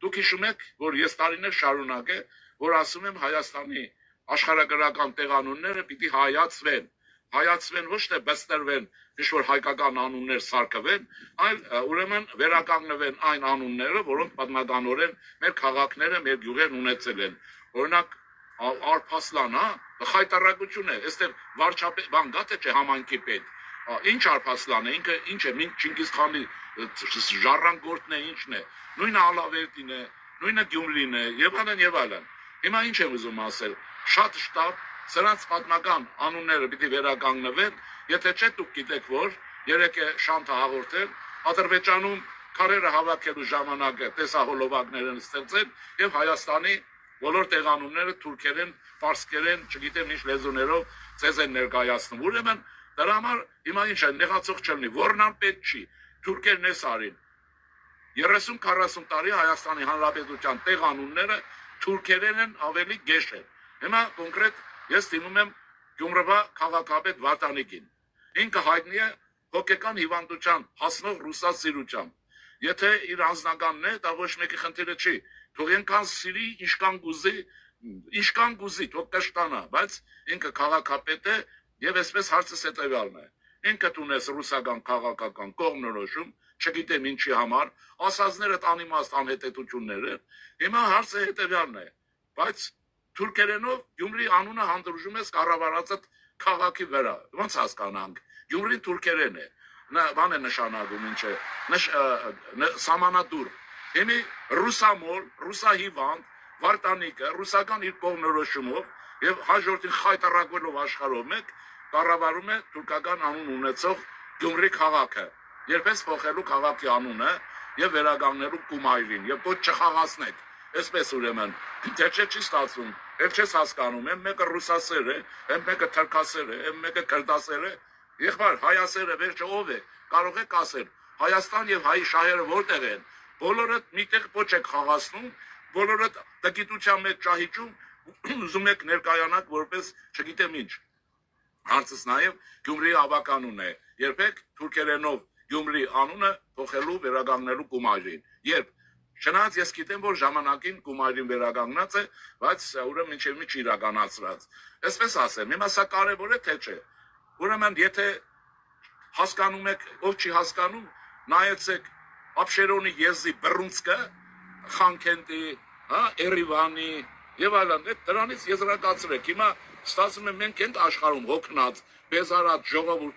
Դուք հիշում եք, որ ես տարիներ շարունակ է, որ ասում եմ Հայաստանի աշխարհագրական տեղանունները պիտի հայացվեն ոչ թե բստրվեն, ինչ-որ հայկական անուններ սարքվեն, այլ ուրեմն վերականգնվեն այն անունները, որոնք պատմականորեն մեր քաղաքները, մեր գյուղերն ունեցել են։ Օրինակ Արփասլան, խայտարակություն է, այստեղ վարչապետ, բան գա թե չէ համայնքի պետ։ Ինչ Արփասլան է, ինքը ինչ է, Չինգիզ խանի ժառանգորդն է, ինչն է, նույնը Ալավերդին է, նույնը Գյումրին է, եւ այլն։ Հիմա ինչ եմ ուզում ասել, շատ շտապ սրանց պատմական անունները պիտի վերականգնվեն, եթե չէ դուք գիտեք, որ երեք է Շանթը հաղորդել, Ադրբեջանում քարերը հավաքելու ժամանակը տեսահոլովակներ են ստեղծել եւ Հայաստանի բոլոր տեղանունները թուրքերեն, պարսկերեն, չգիտեմ ինչ լեզուներով ցեզ են ներկայացնում։ Ուրեմն դրա համար հիմա ինչ է, նեղացող չլինի, որնան պետք չի, թուրքերն էս արին 30-40 տարի Հայաստանի Հանրապետության տեղանունները թուրքերեն են ավելի գեշ են։ Հիմա կոնկրետ ես դիմում եմ Գյումրվա քաղաքապետ Վատանիկին։ Ինքը հայտնի է հոգեկան հիվանդության հասնող ռուսասիրությամբ։ Եթե իր անձնականն է, դա ոչ մեկի խնդիրը չի։ Թող ենքան սիրի, ինչքան գուզի, թող կշտանա, բայց ինքը քաղաքապետ է եւ այսպես հարցս հետեւյալն է։ Ինքը ունես ռուսական քաղաքական կողմնորոշում, չգիտեմ ինչի համար, ասածները անիմաստ անհետեթություններ են։ Հիմա հարցը հետեւյալն է, բայց թուրքերենով Գյումրի անունը հանդուրժում ես կառավարած քաղաքի վրա։ Ոնց հասկանանք։ Գյումրին թուրքերեն է։ Նա բան է նշանակում ինչ է։ Սամանադուր։ Հիմի ռուսամոլ, ռուսահիվանդ, Վարտանիկը ռուսական իր կողմնորոշումով եւ հաջորդին խայտարակվելով աշխարհով մեկ կառավարում է թուրքական անուն ունեցող Գյումրի քաղաքը։ Երբես փոխելու քաղաքի անունը եւ վերականգնելու Կումայրին եւ ոչ չխաղացնեք։ Այսպես ուրեմն, թե չի ստացվում, եւ չես հասկանում, այն մեկը ռուսասեր է, այն մեկը թրքասեր է, այն մեկը քրդասեր է։ Եղբայր, հայասերը վերջը ով է, կարող եք ասել, Հայաստան եւ հայի շահերը որտեղ են։ Բոլորը միտեղ ոչ եք խաղացնում, բոլորը տգիտության մեջ ճահիճում ուզում եք ներկայանալ որպես չգիտեմ ինչ։ Հարցս նաեւ Գյումրի ավականուն է։ Երբեք թուրքերենով Գյումրի անունը փոխելու վերականգնելու Կումայրին։ Երբ Չնայած ես գիտեմ, որ ժամանակին Կումայրին վերականգնած է, բայց ուրեմն ինչեւ մի չիրականացրած։ Այսպես ասեմ, հիմա սա կարևոր է թե չէ։ Ուրեմն եթե հասկանում եք, ով չի հասկանում, նայեցեք Աբշերոնի եզի բռունցքը, Խանքենտի, Էրիվանի եւ այլն, դրանից եզրակացրեք։ Հիմա ստացվում է մենք ենք աշխարհում հոգնած, բեզարած ժողովուրդը